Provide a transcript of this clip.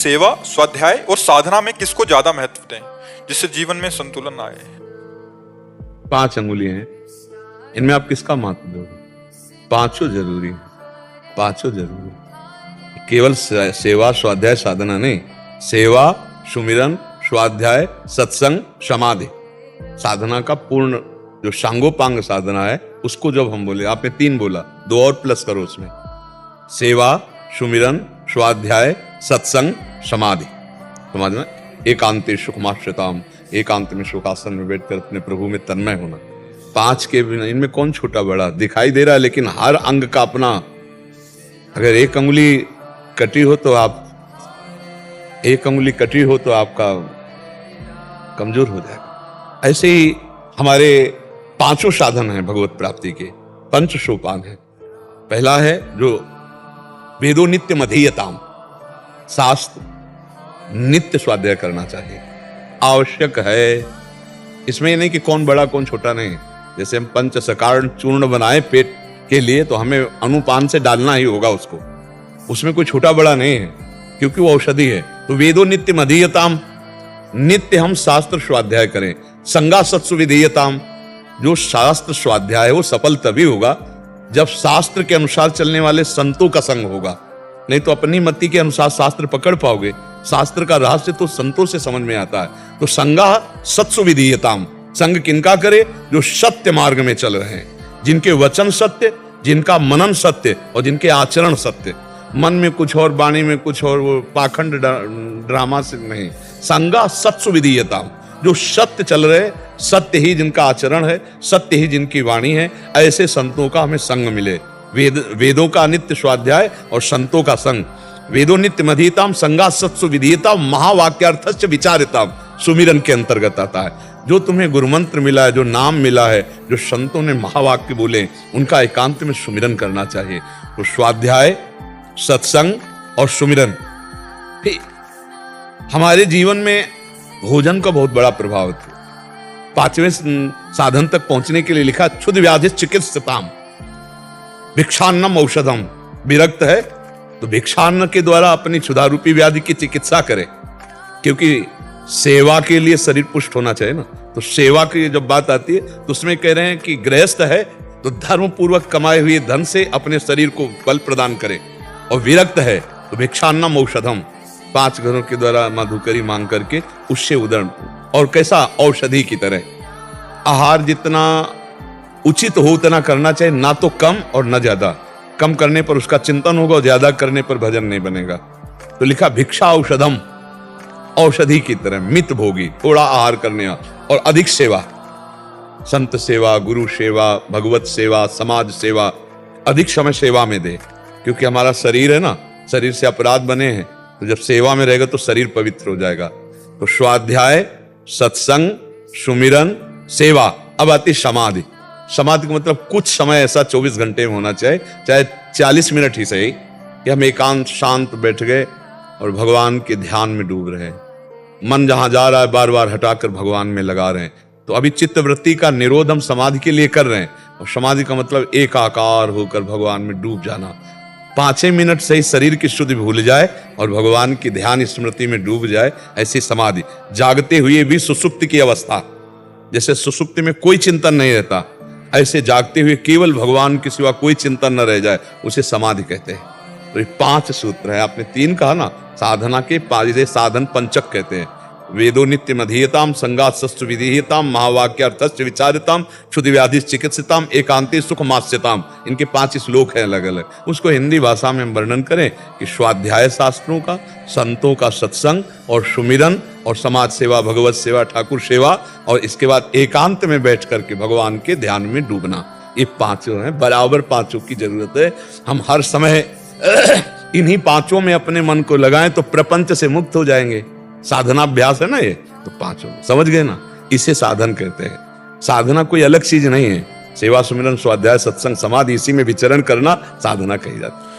सेवा, स्वाध्याय और साधना में किसको ज्यादा महत्व दें जिससे जीवन में संतुलन आए? 5 अंगुलियां हैं, इनमें आप किसका महत्व दोगे? पांचों जरूरी है, पांचों जरूरी। केवल सेवा, स्वाध्याय, साधना नहीं, सेवा, सुमिरन, स्वाध्याय, सत्संग, समाधि, साधना का पूर्ण जो सांगोपांग साधना है उसको जब हम बोले, आपने 3 बोला, 2 और प्लस करो उसमें, सेवा, सुमिरन, स्वाध्याय, सत्संग, समाधि। समझ में? एकांते सुखमाश्रिताम, एकांत में शोकासन में बैठकर अपने प्रभु में तन्मय होना। 5 के बिना इनमें कौन छोटा बड़ा दिखाई दे रहा है, लेकिन हर अंग का अपना। अगर एक अंगुली कटी हो तो आपका कमजोर हो जाएगा। ऐसे ही हमारे 5 साधन हैं भगवत प्राप्ति के, 5 सोपान है। पहला है जो वेदो नित्य मधीयताम, शास्त्र नित्य स्वाध्याय करना चाहिए, आवश्यक है। इसमें नहीं कि कौन बड़ा कौन छोटा, नहीं। जैसे हम पंच सकारण चूर्ण बनाए पेट के लिए तो हमें अनुपान से डालना ही होगा उसको, उसमें कोई छोटा बड़ा नहीं है क्योंकि वो औषधि है। तो वेदो नित्य मधीयताम, नित्य हम शास्त्र स्वाध्याय करें। संगा सत्सु विधीयताम, जो शास्त्र स्वाध्याय है वो सफल तभी होगा जब शास्त्र के अनुसार चलने वाले संतों का संग होगा। नहीं तो अपनी मति के अनुसार शास्त्र पकड़ पाओगे। शास्त्र का रहस्य तो संतों से समझ में आता है। तो संगा सत्सु विधीयताम, संग किनका करे? जो सत्य मार्ग में चल रहे हैं, जिनके वचन सत्य, जिनका मनन सत्य और जिनके आचरण सत्य। मन में कुछ और, वाणी में कुछ और, वो पाखंड ड्रामा से नहीं। संगा सत्सु विधीयताम, जो सत्य चल रहे, सत्य ही जिनका आचरण है, सत्य ही जिनकी वाणी है, ऐसे संतों का हमें संग मिले। वेदों का नित्य स्वाध्याय और संतों का संग। वेदो नित्य मधीयताम, संगा सत्सु विधीयताम, महावाक्यार्थस्य विचारिताम, सुमिरन के अंतर्गत आता है। जो तुम्हें गुरु मंत्र मिला है, जो नाम मिला है, जो संतों ने महावाक्य बोले, उनका एकांत में सुमिरन करना चाहिए। तो स्वाध्याय, सत्संग और सुमिरन। हमारे जीवन में भोजन का बहुत बड़ा प्रभाव है। 5वें साधन तक पहुंचने के लिए लिखा, क्षुध व्याधि चिकित्सताम, भिक्षान्नम औषधम। विरक्त है तो भिक्षान्न के द्वारा अपनी क्षुधारूपी व्याधि की चिकित्सा करे, क्योंकि सेवा के लिए शरीर पुष्ट होना चाहिए ना। तो सेवा की जब बात आती है तो उसमें कह रहे हैं कि गृहस्थ है तो धर्म पूर्वक कमाए हुए धन से अपने शरीर को बल प्रदान करे, और विरक्त है तो भिक्षान्नम औषधम, 5 घरों के द्वारा मधुकरी मांग करके उससे उदर, और कैसा? औषधि की तरह। आहार जितना उचित हो उतना करना चाहिए, ना तो कम और ना ज्यादा। कम करने पर उसका चिंतन होगा और ज्यादा करने पर भजन नहीं बनेगा। तो लिखा भिक्षा औषधम, औषधि की तरह, मित भोगी, थोड़ा आहार करने और अधिक सेवा, संत सेवा, गुरु सेवा, भगवत सेवा, समाज सेवा, अधिक समय सेवा में दे। क्योंकि हमारा शरीर है ना, शरीर से अपराध बने हैं, तो जब सेवा में रहेगा तो शरीर पवित्र हो जाएगा। तो स्वाध्याय, सत्संग, सुमिरन, सेवा। अब आती समाधि। समाधि का मतलब कुछ समय ऐसा 24 घंटे में होना चाहिए, चाहे 40 मिनट ही सही, कि हम एकांत शांत बैठ गए और भगवान के ध्यान में डूब रहे हैं। मन जहां जा रहा है बार बार हटाकर भगवान में लगा रहे हैं। तो अभी चित्तवृत्ति का निरोध हम समाधि के लिए कर रहे हैं, और समाधि का मतलब एकाकार होकर भगवान में डूब जाना। 5 मिनट से ही शरीर की शुद्धि भूल जाए और भगवान की ध्यान स्मृति में डूब जाए, ऐसी समाधि। जागते हुए भी सुसुप्ति की अवस्था, जैसे सुसुप्ति में कोई चिंतन नहीं रहता, ऐसे जागते हुए केवल भगवान के सिवा कोई चिंतन न रह जाए, उसे समाधि कहते हैं। तो ये 5 सूत्र है। आपने 3 कहा ना, साधना के 5 साधन पंचक कहते हैं। वेदो नित्य मधीयताम, संगात सस्तु विधीयताम, महावाक्यार्थस्य विचारिताम, क्षुध व्याधि चिकित्सिताम, एकांते सुख मास्यताम। इनके 5 श्लोक हैं अलग अलग। उसको हिंदी भाषा में हम वर्णन करें कि स्वाध्याय शास्त्रों का, संतों का सत्संग और सुमिरन और समाज सेवा, भगवत सेवा, ठाकुर सेवा, और इसके बाद एकांत में बैठ करके भगवान के ध्यान में डूबना। ये 5 हैं, बराबर 5 की जरूरत है। हम हर समय इन्हीं 5 में अपने मन को लगाएं तो प्रपंच से मुक्त हो जाएंगे। साधनाभ्यास है ना ये, तो 5 समझ गए ना, इसे साधन कहते हैं। साधना कोई अलग चीज नहीं है। सेवा, सुमिरन, स्वाध्याय, सत्संग, समाधि, इसी में विचरण करना साधना कही जाती है।